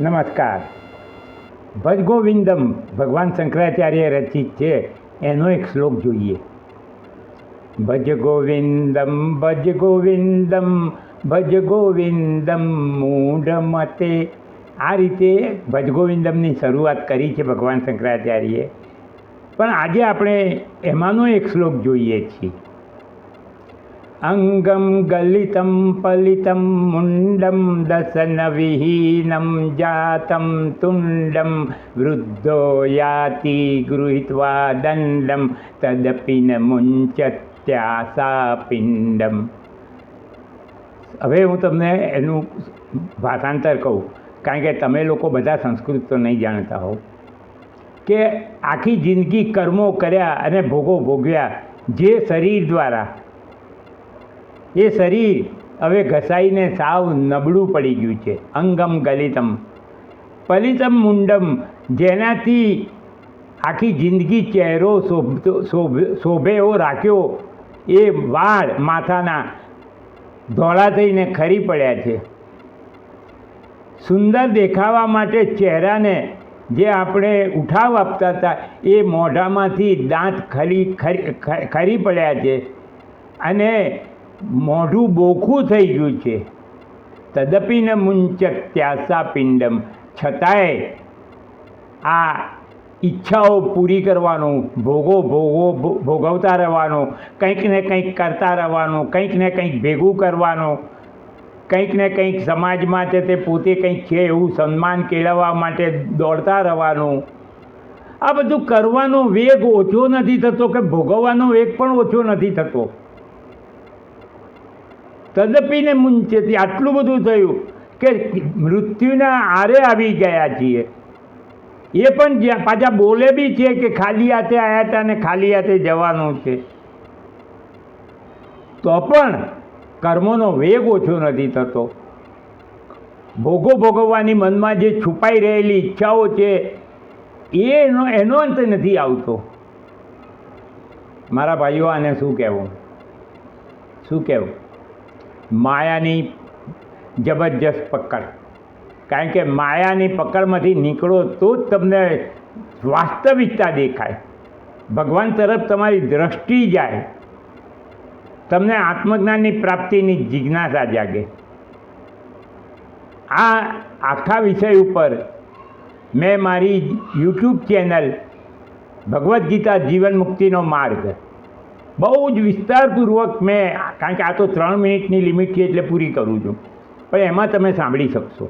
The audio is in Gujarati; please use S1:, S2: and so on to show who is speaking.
S1: નમસ્કાર. ભજ ગોવિંદમ ભગવાન શંકરાચાર્ય રચિત છે, એનો એક શ્લોક જોઈએ. ભજ ગોવિંદમ ભજ ગોવિંદમ ભજ ગોવિંદમ મૂઢમતે. આ રીતે ભજ ગોવિંદમની શરૂઆત કરી છે ભગવાન શંકરાચાર્યએ. પણ આજે આપણે એમાંનો એક શ્લોક જોઈએ છીએ. અંગમ ગલિતમ પલિતમ મુંડમ દસન વિહીનમ જાતમ તુંડમ વૃદ્ધો યાતિ ગૃહીત્વા દંડમ તદપિ ન મુંચત્યાસા પિંડમ. હવે હું તમને એનું ભાષાંતર કહું, કારણ કે તમે લોકો બધા સંસ્કૃત તો નહીં જાણતા હો. કે આખી જિંદગી કર્મો કર્યા અને ભોગો ભોગવ્યા જે શરીર દ્વારા, એ શરીર હવે ઘસાઈને સાવ નબળું પડી ગયું છે. અંગમ ગલિતમ પલિતમ મુંડમ, જેનાથી આખી જિંદગી ચહેરો શોભે એવો રાખ્યો, એ વાળ માથાના ધોળા થઈને ખરી પડ્યા છે. સુંદર દેખાવા માટે ચહેરાને જે આપણે ઉઠાવ આપતા હતા, એ મોઢામાંથી દાંત ખરી પડ્યા છે અને મોઢું બોખું થઈ ગયું છે. તદપિ ન મુંચત્યાસા પિંડમ, છતાંય આ ઈચ્છાઓ પૂરી કરવાનું, ભોગવતા રહેવાનું, કંઈક ને કંઈક કરતા રહેવાનું, કંઈક ને કંઈક ભેગું કરવાનું, કંઈક ને કંઈક સમાજ માટે તે પોતે કંઈક છે એવું સન્માન કેળવવા માટે દોડતા રહેવાનું. આ બધું કરવાનો વેગ ઓછો નથી થતો, કે ભોગવવાનો વેગ પણ ઓછો નથી થતો. તદપીને મુંચેથી આટલું બધું થયું કે મૃત્યુના આરે આવી ગયા છીએ. એ પણ પાછા બોલે બી છે કે ખાલી હાથે આવ્યા હતા અને ખાલી હાથે જવાનું છે. તો પણ કર્મોનો વેગ ઓછો નથી થતો. ભોગવવાની મનમાં જે છુપાઈ રહેલી ઈચ્છાઓ છે, એનો અંત નથી આવતો. મારા ભાઈઓ, આને શું કહેવું? માયાની જબરજસ્ત પકડ. કારણ કે માયાની પકડમાંથી નીકળો તો જ તમને વાસ્તવિકતા દેખાય, ભગવાન તરફ તમારી દ્રષ્ટિ જાય, તમને આત્મજ્ઞાનની પ્રાપ્તિની જિજ્ઞાસા જાગે. આ આખા વિષય ઉપર મેં મારી યુટ્યુબ ચેનલ ભગવદ્ ગીતા જીવન મુક્તિનો માર્ગ બહુ જ વિસ્તારપૂર્વક મેં, કારણ કે આ તો 3 મિનિટની લિમિટ છે એટલે પૂરી કરું છું, પણ એમાં તમે સાંભળી શકશો.